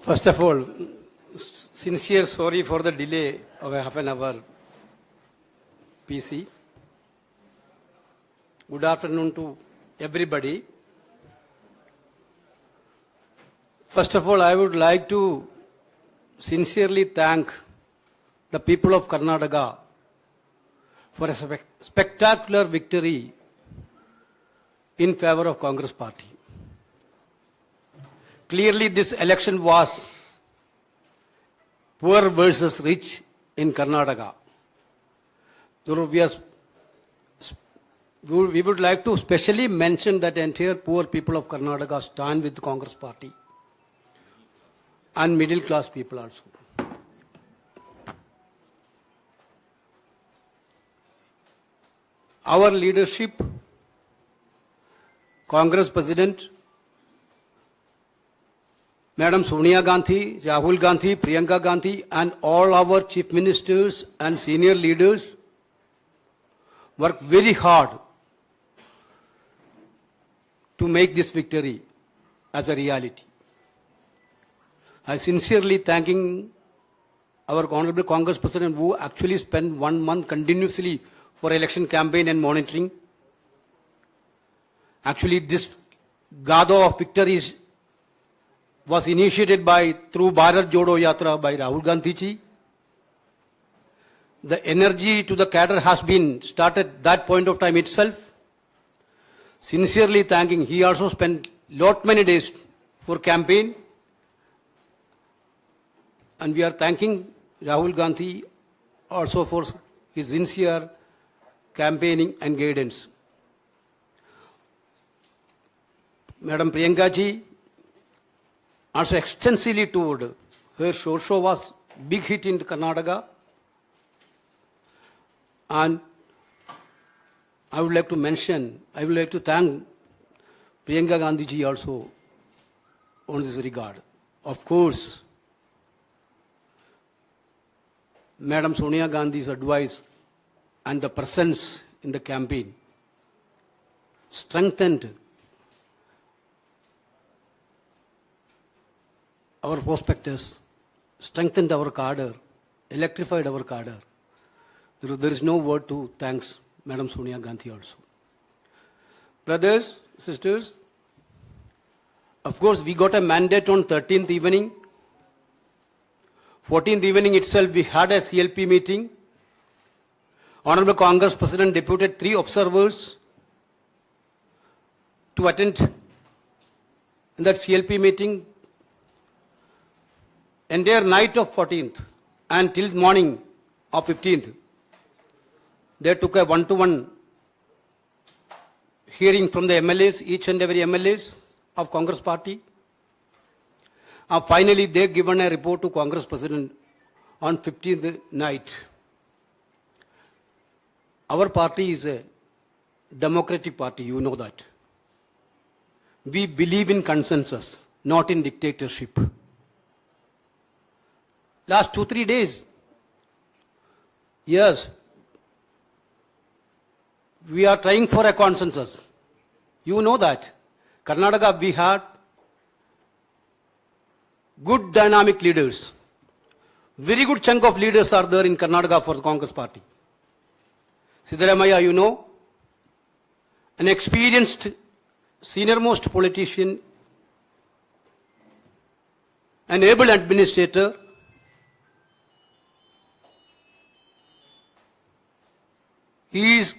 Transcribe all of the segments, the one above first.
First of all, sincere sorry for the delay of a half an hour, PC. Good afternoon to everybody. First of all, I would like to sincerely thank the people of Karnataka for a spectacular victory in favor of Congress party. Clearly, this election was poor versus rich in Karnataka. So we would like to specially mention that entire poor people of Karnataka stand with the Congress party and middle class people also. Our leadership, Congress President, Madam Sonia Gandhi, Rahul Gandhi, Priyanka Gandhi, and all our chief ministers and senior leaders worked very hard to make this victory as a reality. I sincerely thanking our Honorable Congress President who actually spent 1 month continuously for election campaign and monitoring. Actually, this Gado of victories was initiated through Bharat Jodo Yatra by Rahul Gandhi ji. The energy to the cadre has been started that point of time itself. Sincerely thanking, he also spent many days for campaign. And we are thanking Rahul Gandhi also for his sincere campaigning and guidance. Madam Priyanka ji also extensively toured. Her show was big hit in Karnataka. And I would like to thank Priyanka Gandhi ji also on this regard. Of course, Madam Sonia Gandhi's advice and the presence in the campaign strengthened our prospectus, strengthened our cadre, electrified our cadre. There is no word to thanks Madam Sonia Gandhi also. Brothers, sisters, of course we got a mandate on 13th evening. 14th evening itself we had a CLP meeting. Honorable Congress President deputed 3 observers to attend in that CLP meeting. Entire night of 14th and till morning of 15th, they took a one-to-one hearing from the MLAs, each and every MLAs of Congress party. Finally, they given a report to Congress President on 15th night. Our party is a democratic party, you know that. We believe in consensus, not in dictatorship. Last 2-3 days, yes, we are trying for a consensus. You know that. Karnataka, we had good dynamic leaders. Very good chunk of leaders are there in Karnataka for the Congress party. Siddaramaiah, you know, an experienced senior-most politician, an able administrator. He is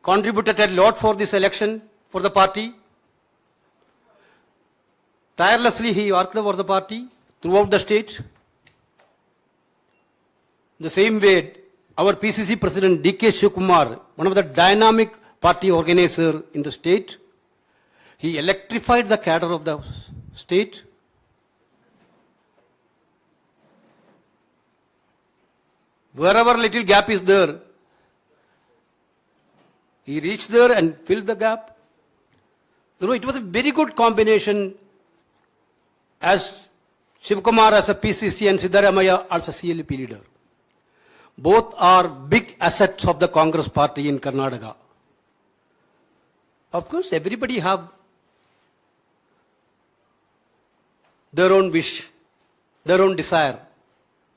contributed a lot for this election for the party. Tirelessly he worked for the party throughout the state. The same way, our PCC President D.K. Shivakumar, one of the dynamic party organizer in the state, he electrified the cadre of the state. Wherever little gap is there, he reached there and filled the gap. You know, it was a very good combination as Shivakumar as a PCC and Siddaramaiah as a CLP leader. Both are big assets of the Congress party in Karnataka. Of course, everybody have their own wish. their own desire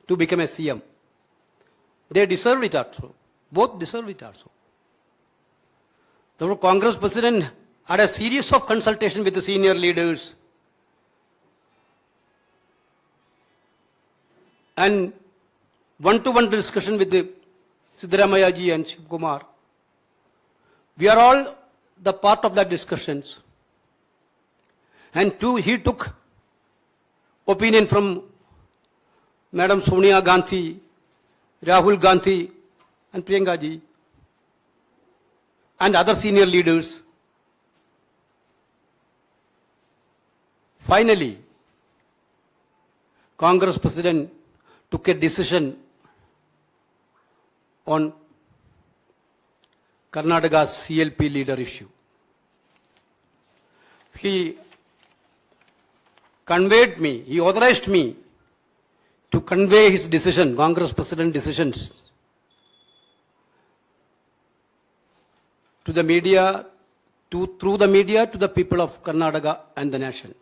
to become a CM. They deserve it also. Both deserve it also. The Congress president had a series of consultation with the senior leaders and one-to-one discussion with the Siddaramaiah ji and Shiv Kumar. We are all the part of that discussions. And he took opinion from Madam Sonia Gandhi, Rahul Gandhi and Priyanka ji and other senior leaders. Finally, Congress president took a decision on Karnataka's CLP leader issue. He authorized me to convey his decision, Congress president decisions, to the media, through the media to the people of Karnataka and the nation.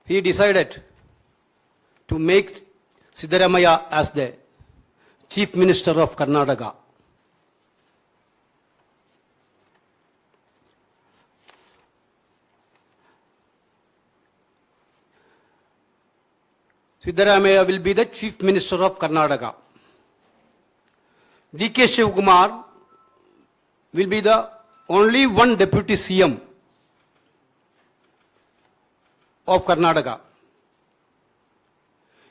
He decided to make Siddaramaiah as the Chief Minister of Karnataka. Siddaramaiah will be the Chief Minister of Karnataka. D.K. Shivakumar will be the only one Deputy CM of Karnataka.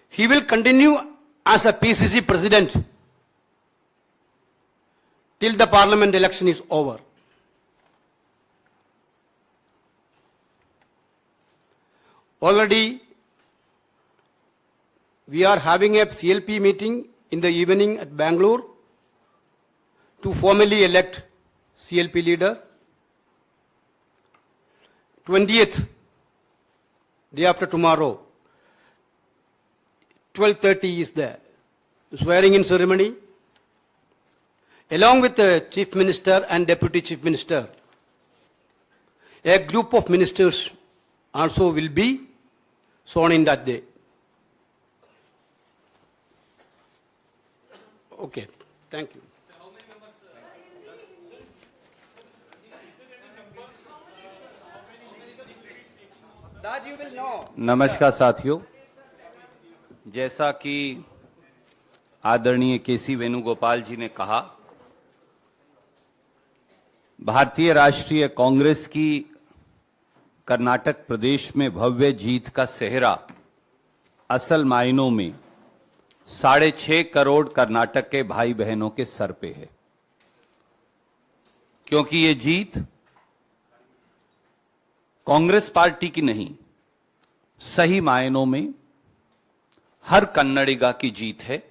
He will continue as a PCC President till the Parliament election is over. Already we are having a CLP meeting in the evening at Bangalore to formally elect CLP leader. 20th, day after tomorrow, 12:30 is the swearing in ceremony. Along with the Chief Minister and Deputy Chief Minister, a group of ministers also will be sworn in that day. Okay, thank you. That you will know. नमस्कार साथियों, जैसा कि आदरणीय केसी वेणुगोपाल जी ने कहा, भारतीय राष्ट्रीय कांग्रेस की कर्नाटक प्रदेश में भव्य जीत का सेहरा असल मायनों में 6.5 करोड़ कर्नाटक के भाई बहनों के सर पे है, क्योंकि ये जीत कांग्रेस पार्टी की नहीं, सही मायनों में हर कन्नडिगा की जीत है।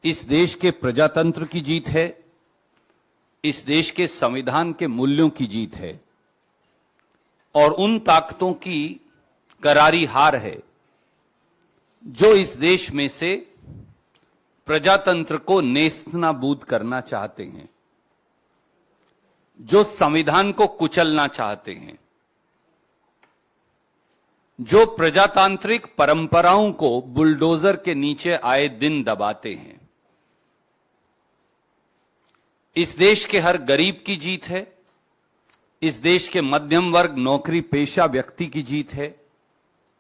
इस देश के प्रजातंत्र की जीत है, इस देश के संविधान के मूल्यों की जीत है और उन ताकतों की करारी हार है जो इस देश में से प्रजातंत्र को नेस्तनाबूद करना चाहते हैं, जो संविधान को कुचलना चाहते हैं, जो प्रजातांत्रिक परंपराओं को बुलडोजर के नीचे आए दिन दबाते हैं। इस देश के हर गरीब की जीत है, इस देश के मध्यम वर्ग नौकरी पेशा व्यक्ति की जीत है,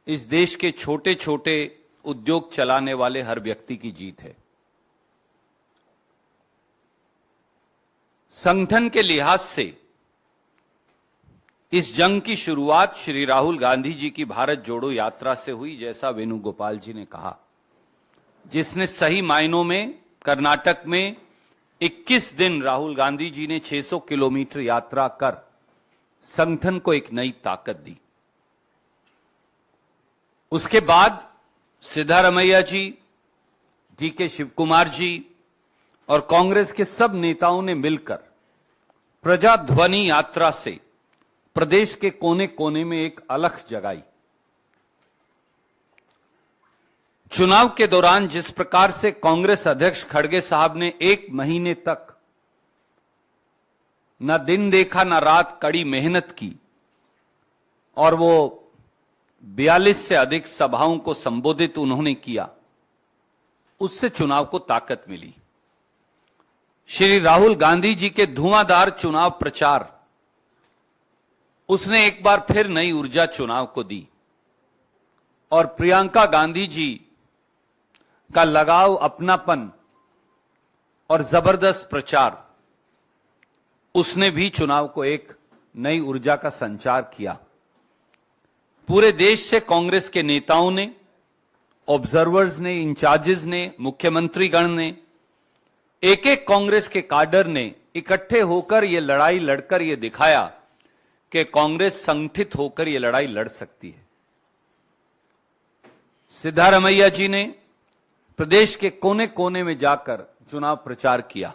इस देश के छोटे छोटे उद्योग चलाने वाले हर व्यक्ति की जीत है। संगठन के लिहाज से इस जंग की शुरुआत श्री राहुल गांधी जी की भारत जोड़ो यात्रा से हुई, जैसा वेणुगोपाल जी ने कहा, जिसने सही मायनों में कर्नाटक में 21 दिन राहुल गांधी जी ने 600 किलोमीटर यात्रा कर संगठन को एक नई ताकत दी। उसके बाद सिद्धारमैया जी, डी.के. शिवकुमार जी और कांग्रेस के सब नेताओं ने मिलकर प्रजाध्वनि यात्रा से प्रदेश के कोने कोने में एक अलख जगाई। चुनाव के दौरान जिस प्रकार से कांग्रेस अध्यक्ष खड़गे साहब ने 1 महीने तक न दिन देखा न रात कड़ी मेहनत की और वो 42 से अधिक सभाओं को संबोधित उन्होंने किया, उससे चुनाव को ताकत मिली। श्री राहुल गांधी जी के धुआंधार चुनाव प्रचार, उसने एक बार फिर नई ऊर्जा चुनाव को दी। और प्रियंका गांधी जी का लगाव, अपनापन और जबरदस्त प्रचार, उसने भी चुनाव को एक नई ऊर्जा का संचार किया। पूरे देश से कांग्रेस के नेताओं ने, ऑब्जर्वर्स ने, इंचार्जेस ने, मुख्यमंत्रीगण ने, एक एक कांग्रेस के काडर ने इकट्ठे होकर यह लड़ाई लड़कर यह दिखाया कि कांग्रेस संगठित होकर यह लड़ाई लड़ सकती है। सिद्धारमैया जी ने प्रदेश के कोने कोने में जाकर चुनाव प्रचार किया।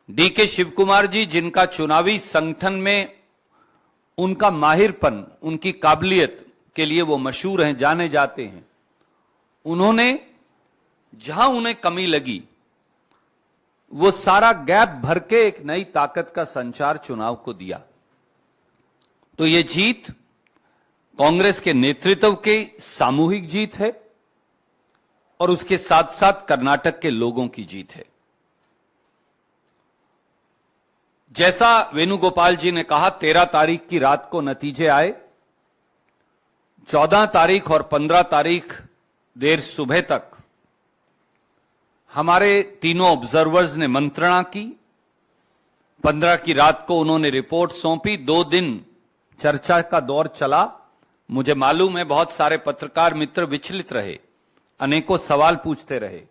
डीके शिवकुमार जी, जिनका चुनावी संगठन में उनका माहिरपन, उनकी काबिलियत के लिए वो मशहूर हैं, जाने जाते हैं, उन्होंने जहां उन्हें कमी लगी वो सारा गैप भर के एक नई ताकत का संचार चुनाव को दिया। तो ये जीत कांग्रेस के नेतृत्व की सामूहिक जीत है और उसके साथ साथ कर्नाटक के लोगों की जीत है। जैसा वेणुगोपाल जी ने कहा, 13 तारीख की रात को नतीजे आए। 14 तारीख और 15 तारीख देर सुबह तक हमारे तीनों ऑब्जर्वर्स ने मंत्रणा की। 15 की रात को उन्होंने रिपोर्ट सौंपी। 2 दिन चर्चा का दौर चला। मुझे मालूम है बहुत सारे पत्रकार मित्र विचलित रहे, अनेकों सवाल पूछते रहे।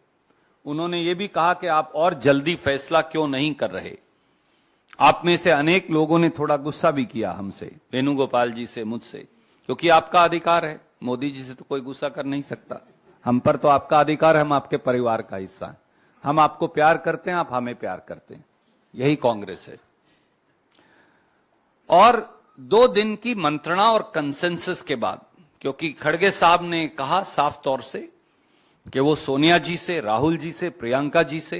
उन्होंने ये भी कहा कि आप और जल्दी फैसला क्यों नहीं कर रहे। आप में से अनेक लोगों ने थोड़ा गुस्सा भी किया हमसे, वेणुगोपाल जी से, मुझसे, क्योंकि आपका अधिकार है। मोदी जी से तो कोई गुस्सा कर नहीं सकता, हम पर तो आपका अधिकार है, हम आपके परिवार का हिस्सा हैं, हम आपको प्यार करते हैं, आप हमें प्यार करते हैं, यही कांग्रेस है। और 2 दिन की मंत्रणा और कंसेंसस के बाद, क्योंकि खड़गे साहब ने कहा साफ तौर से कि वो सोनिया जी से, राहुल जी से, प्रियंका जी से,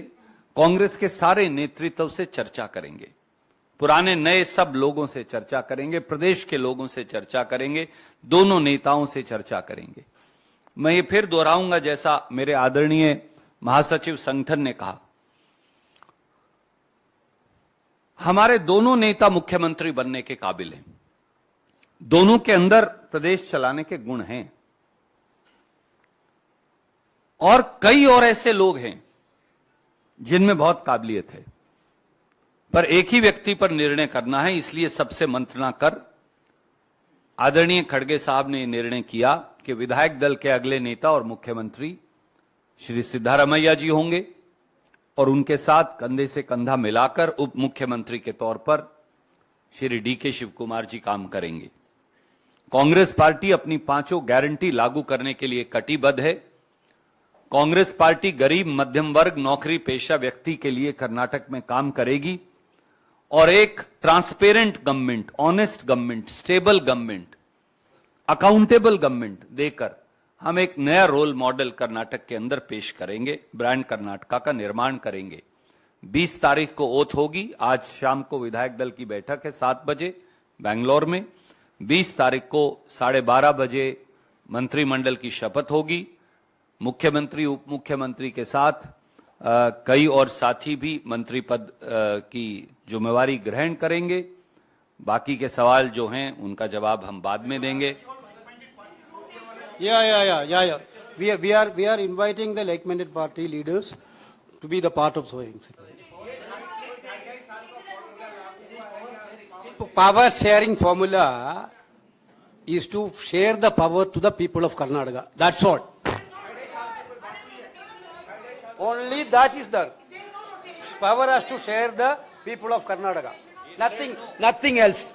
कांग्रेस के सारे नेतृत्व से चर्चा करेंगे, पुराने नए सब लोगों से चर्चा करेंगे, प्रदेश के लोगों से चर्चा करेंगे, दोनों नेताओं से चर्चा करेंगे। मैं ये फिर दोहराऊंगा जैसा मेरे आदरणीय महासचिव संगठन ने कहा, हमारे दोनों नेता मुख्यमंत्री बनने के काबिल हैं, दोनों के अंदर प्रदेश चलाने के गुण हैं। और कई और ऐसे लोग हैं जिनमें बहुत काबिलियत है, पर एक ही व्यक्ति पर निर्णय करना है। इसलिए सबसे मंत्रणा कर आदरणीय खड़गे साहब ने निर्णय किया कि विधायक दल के अगले नेता और मुख्यमंत्री श्री सिद्धारमैया जी होंगे और उनके साथ कंधे से कंधा मिलाकर उप मुख्यमंत्री के तौर पर श्री डीके शिवकुमार जी काम करेंगे। कांग्रेस पार्टी अपनी 5 गारंटी लागू करने के लिए कटिबद्ध है। कांग्रेस पार्टी गरीब, मध्यम वर्ग, नौकरी पेशा व्यक्ति के लिए कर्नाटक में काम करेगी और एक transparent government, honest government, stable government, accountable government देकर हम एक नया रोल मॉडल कर्नाटक के अंदर पेश करेंगे, ब्रांड कर्नाटका का निर्माण करेंगे। 20 तारीख को ओथ होगी। आज शाम को विधायक दल की बैठक है 7 बजे बेंगलोर में। 20 तारीख को 12:30 बजे मंत्रिमंडल की शपथ होगी। मुख्यमंत्री, उप मुख्यमंत्री के साथ कई और साथी भी मंत्री पद की जिम्मेवारी ग्रहण करेंगे। बाकी के सवाल जो हैं उनका जवाब हम बाद में देंगे। Yeah. We are inviting the like-minded party leaders to be the part of sowing. Power sharing formula is to share the power to the people of Karnataka. That's all. Only that is done. Power has to share the people of Karnataka. Nothing else.